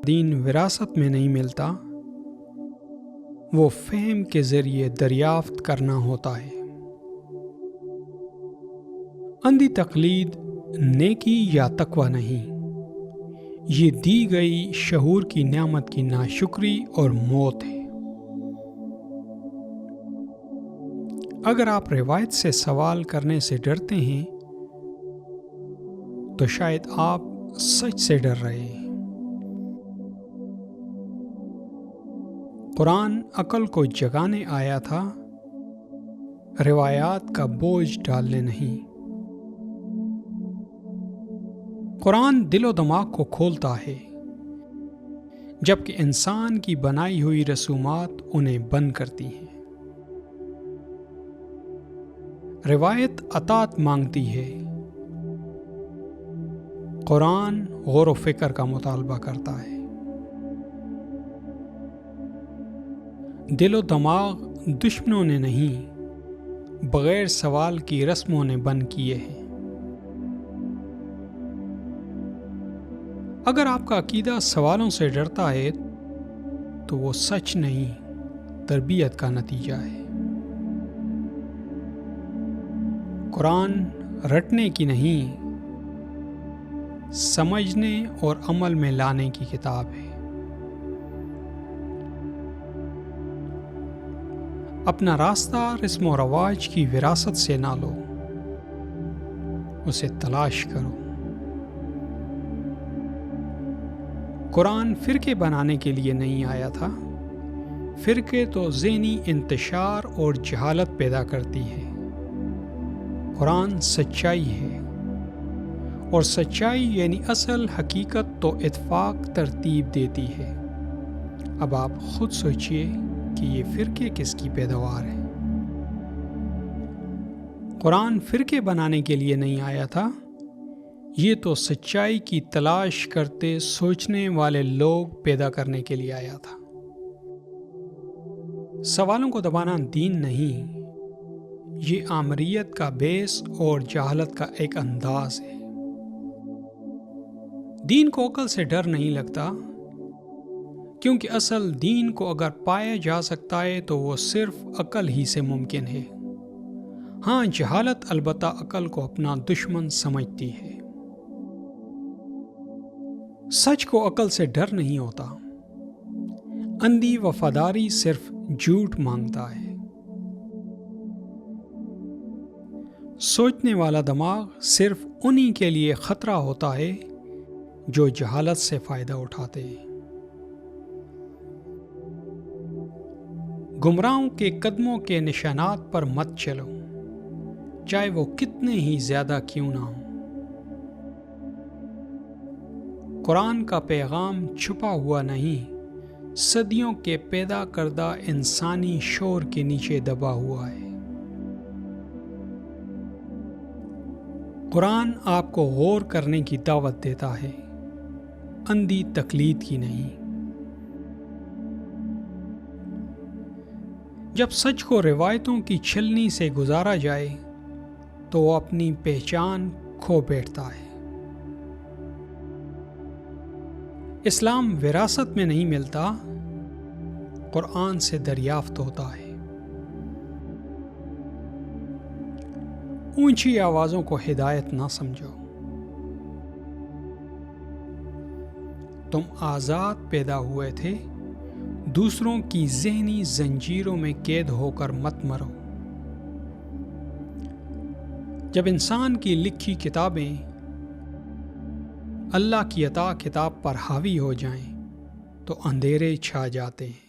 دین وراثت میں نہیں ملتا، وہ فہم کے ذریعے دریافت کرنا ہوتا ہے۔ اندھی تقلید نیکی یا تقوی نہیں، یہ دی گئی شعور کی نعمت کی ناشکری اور موت ہے۔ اگر آپ روایت سے سوال کرنے سے ڈرتے ہیں تو شاید آپ سچ سے ڈر رہے ہیں۔ قرآن عقل کو جگانے آیا تھا، روایات کا بوجھ ڈالنے نہیں۔ قرآن دل و دماغ کو کھولتا ہے، جبکہ انسان کی بنائی ہوئی رسومات انہیں بند کرتی ہیں۔ روایت اطاعت مانگتی ہے، قرآن غور و فکر کا مطالبہ کرتا ہے۔ دل و دماغ دشمنوں نے نہیں، بغیر سوال کی رسموں نے بند کیے ہیں۔ اگر آپ کا عقیدہ سوالوں سے ڈرتا ہے تو وہ سچ نہیں، تربیت کا نتیجہ ہے۔ قرآن رٹنے کی نہیں، سمجھنے اور عمل میں لانے کی کتاب ہے۔ اپنا راستہ رسم و رواج کی وراثت سے نہ لو، اسے تلاش کرو۔ قرآن فرقے بنانے کے لیے نہیں آیا تھا، فرقے تو ذہنی انتشار اور جہالت پیدا کرتی ہے۔ قرآن سچائی ہے، اور سچائی یعنی اصل حقیقت تو اتفاق ترتیب دیتی ہے۔ اب آپ خود سوچئے کہ یہ فرقے کس کی پیداوار ہے؟ قرآن فرقے بنانے کے لیے نہیں آیا تھا، یہ تو سچائی کی تلاش کرتے سوچنے والے لوگ پیدا کرنے کے لیے آیا تھا۔ سوالوں کو دبانا دین نہیں، یہ آمریت کا بیس اور جہالت کا ایک انداز ہے۔ دین کو عقل سے ڈر نہیں لگتا، کیونکہ اصل دین کو اگر پایا جا سکتا ہے تو وہ صرف عقل ہی سے ممکن ہے۔ ہاں، جہالت البتہ عقل کو اپنا دشمن سمجھتی ہے۔ سچ کو عقل سے ڈر نہیں ہوتا، اندھی وفاداری صرف جھوٹ مانگتا ہے۔ سوچنے والا دماغ صرف انہی کے لیے خطرہ ہوتا ہے جو جہالت سے فائدہ اٹھاتے ہیں۔ گمراہوں کے قدموں کے نشانات پر مت چلو، چاہے وہ کتنے ہی زیادہ کیوں نہ ہوں۔ قرآن کا پیغام چھپا ہوا نہیں، صدیوں کے پیدا کردہ انسانی شعور کے نیچے دبا ہوا ہے۔ قرآن آپ کو غور کرنے کی دعوت دیتا ہے، اندھی تقلید کی نہیں۔ جب سچ کو روایتوں کی چھلنی سے گزارا جائے تو وہ اپنی پہچان کھو بیٹھتا ہے۔ اسلام وراثت میں نہیں ملتا، قرآن سے دریافت ہوتا ہے۔ اونچی آوازوں کو ہدایت نہ سمجھو، تم آزاد پیدا ہوئے تھے، دوسروں کی ذہنی زنجیروں میں قید ہو کر مت مرو۔ جب انسان کی لکھی کتابیں اللہ کی عطا کتاب پر حاوی ہو جائیں تو اندھیرے چھا جاتے ہیں۔